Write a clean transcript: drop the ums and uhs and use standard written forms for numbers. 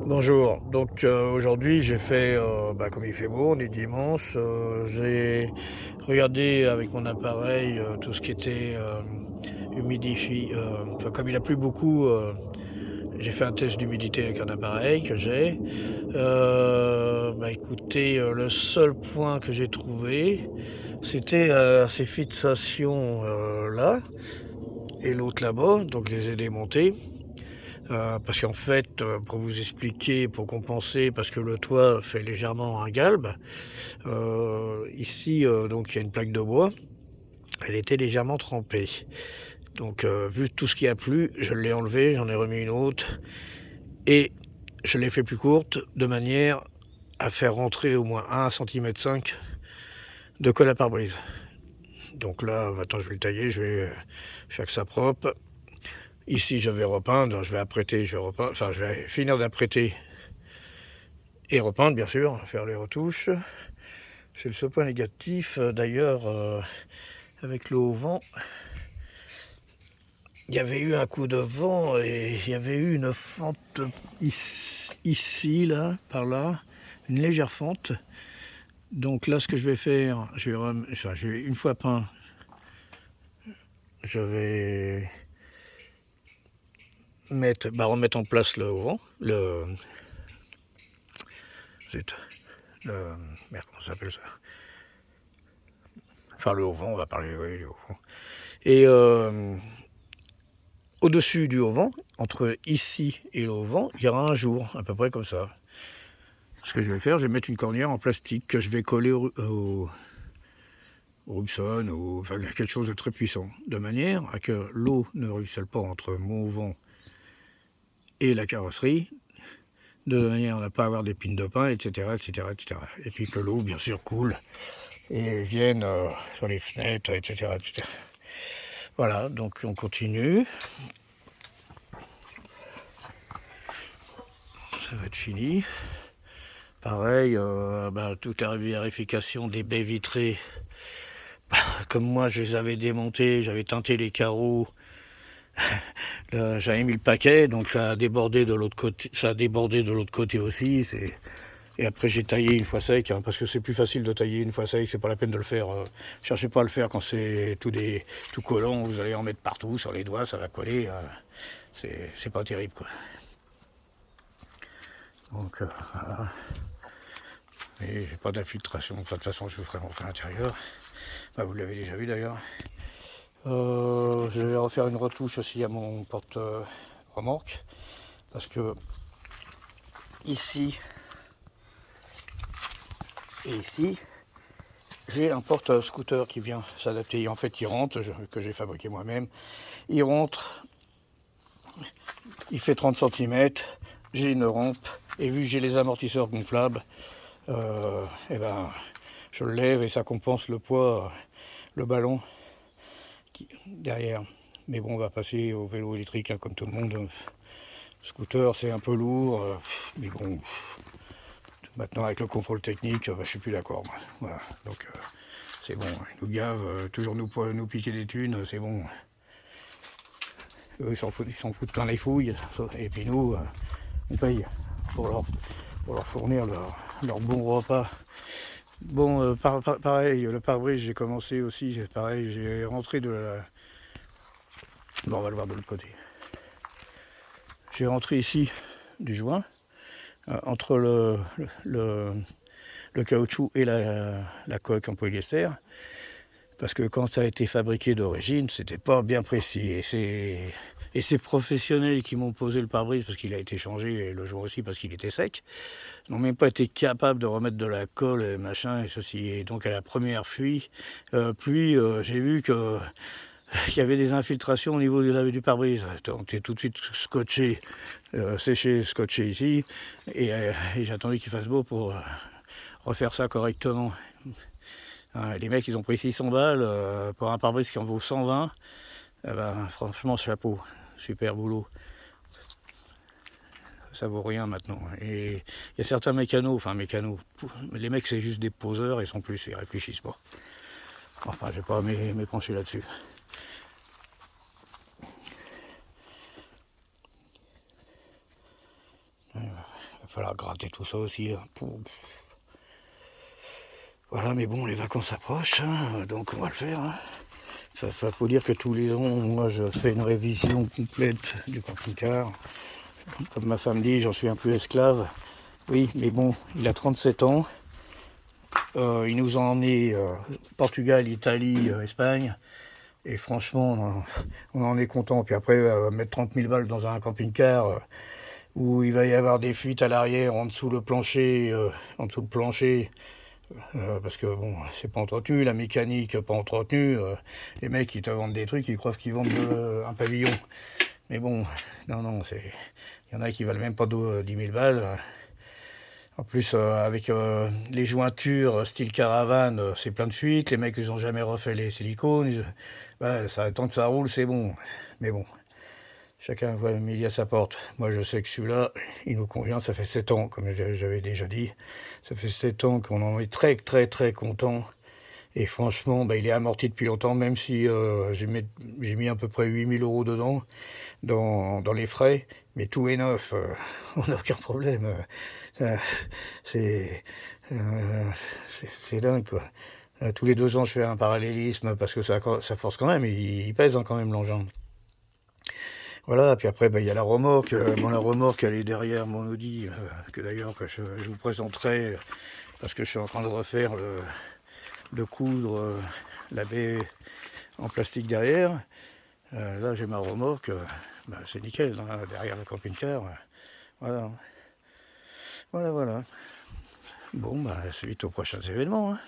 Bonjour, donc aujourd'hui j'ai fait, comme il fait beau, on est dimanche, j'ai regardé avec mon appareil, tout ce qui était, enfin comme il a plu beaucoup, j'ai fait un test d'humidité avec un appareil que j'ai. Écoutez, le seul point que j'ai trouvé, c'était, ces fixations, là et l'autre là-bas, donc je les ai démontées. Parce qu'en fait, pour vous expliquer, pour compenser, parce que le toit fait légèrement un galbe, ici, donc il y a une plaque de bois, elle était légèrement trempée. Donc vu tout ce qui a plu, je l'ai enlevée, j'en ai remis une autre et je l'ai fait plus courte de manière à faire rentrer au moins 1,5 cm de colle à pare-brise. Donc là, attends, je vais le tailler, je vais faire que ça propre. Ici, je vais repeindre, je vais apprêter, je vais repeindre, enfin je vais finir d'apprêter et repeindre bien sûr, faire les retouches. C'est le seul point négatif, d'ailleurs, avec le haut vent, il y avait eu un coup de vent et il y avait eu une fente ici, là, par là, une légère fente. Donc là, ce que je vais faire, une fois peint, je vais remettre en place le haut vent, zut, le, merde, comment ça s'appelle ça? Enfin, le haut vent, on va parler, oui, du haut vent. Et au-dessus du haut-vent, entre ici et le haut-vent, il y aura un jour, à peu près comme ça. Ce que je vais faire, je vais mettre une cornière en plastique que je vais coller au Rubson, enfin quelque chose de très puissant, de manière à que l'eau ne ruisselle pas entre mon vent et la carrosserie, de manière à ne pas avoir d'épines de pin, etc., etc., etc. Et puis que l'eau, bien sûr, coule et vienne sur les fenêtres, etc., etc. Voilà, donc on continue. Ça va être fini. Pareil, toute la vérification des baies vitrées. Comme moi, je les avais démontées, j'avais teinté les carreaux, j'avais mis le paquet, donc ça a débordé de l'autre côté, aussi. Et après, j'ai taillé une fois sec, hein, parce que c'est plus facile de tailler une fois sec, c'est pas la peine de le faire. Cherchez pas à le faire quand c'est tout collant, vous allez en mettre partout, sur les doigts, ça va coller. C'est pas terrible, quoi. Donc, voilà. Et j'ai pas d'infiltration, de toute façon, je vous ferai montrer l'intérieur. Vous l'avez déjà vu d'ailleurs. Je vais refaire une retouche aussi à mon porte-remorque, parce que ici et ici, j'ai un porte-scooter qui vient s'adapter. En fait, il rentre, que j'ai fabriqué moi-même. Il rentre, il fait 30 cm, j'ai une rampe, et vu que j'ai les amortisseurs gonflables, je le lève et ça compense le poids, le ballon derrière. Mais bon, on va passer au vélo électrique, hein, comme tout le monde. Scooter, c'est un peu lourd, mais bon, maintenant avec le contrôle technique, je suis plus d'accord. Voilà, donc c'est bon, ils nous gavent, toujours nous piquer des thunes, c'est bon. Eux, ils s'en foutent plein les fouilles, et puis nous, on paye pour leur fournir leur bon repas. Bon, pareil, le pare-brise, j'ai commencé aussi, pareil, j'ai rentré de la... Bon, on va le voir de l'autre côté. J'ai rentré ici du joint, entre le caoutchouc et la coque en polyester, parce que quand ça a été fabriqué d'origine, c'était pas bien précis. Et ces professionnels qui m'ont posé le pare-brise, parce qu'il a été changé le jour aussi parce qu'il était sec, n'ont même pas été capables de remettre de la colle et machin et ceci. Et donc à la première pluie, j'ai vu que il y avait des infiltrations au niveau du pare-brise. Donc t'es tout de suite scotché, séché, scotché ici, et j'attendais qu'il fasse beau pour refaire ça correctement. Les mecs, ils ont pris 600 balles pour un pare-brise qui en vaut 120. Franchement, chapeau, super boulot. Ça vaut rien maintenant. Et il y a certains mécanos, les mecs, c'est juste des poseurs, ils réfléchissent pas. Enfin, je vais pas m'épancher là-dessus. va falloir gratter tout ça aussi. Hein. Voilà, mais bon, les vacances approchent, hein, donc on va le faire. Hein. Faut dire que tous les ans, moi, je fais une révision complète du camping-car. Comme ma femme dit, j'en suis un peu esclave. Oui, mais bon, il a 37 ans. Il nous a emmenés Portugal, Italie, Espagne. Et franchement, on en est content. Puis après, mettre 30 000 balles dans un camping-car où il va y avoir des fuites à l'arrière, en dessous le plancher, parce que bon, c'est pas entretenu, la mécanique pas entretenue. Les mecs, ils te vendent des trucs, ils croient qu'ils vendent un pavillon. Mais bon, non, il y en a qui valent même pas 10 000 balles. En plus, avec les jointures style caravane, c'est plein de fuites. Les mecs, ils ont jamais refait les silicones. Voilà, tant que ça roule, c'est bon. Mais bon, chacun voit midi à sa porte. Moi, je sais que celui-là, il nous convient. Ça fait 7 ans, comme j'avais déjà dit. Ça fait 7 ans qu'on en est très, très, très content. Et franchement, il est amorti depuis longtemps, même si j'ai mis à peu près 8 000 € dedans, dans les frais. Mais tout est neuf. On n'a aucun problème. Euh, c'est dingue, quoi. Tous les 2 ans, je fais un parallélisme parce que ça force quand même. Il pèse quand même l'engin. Voilà, puis après, il y a la remorque. La remorque, elle est derrière mon Audi, que d'ailleurs je vous présenterai parce que je suis en train de refaire de coudre la baie en plastique derrière. Là, j'ai ma remorque. C'est nickel, hein, derrière le camping-car. Voilà. Bon, suite aux prochains événements. Hein.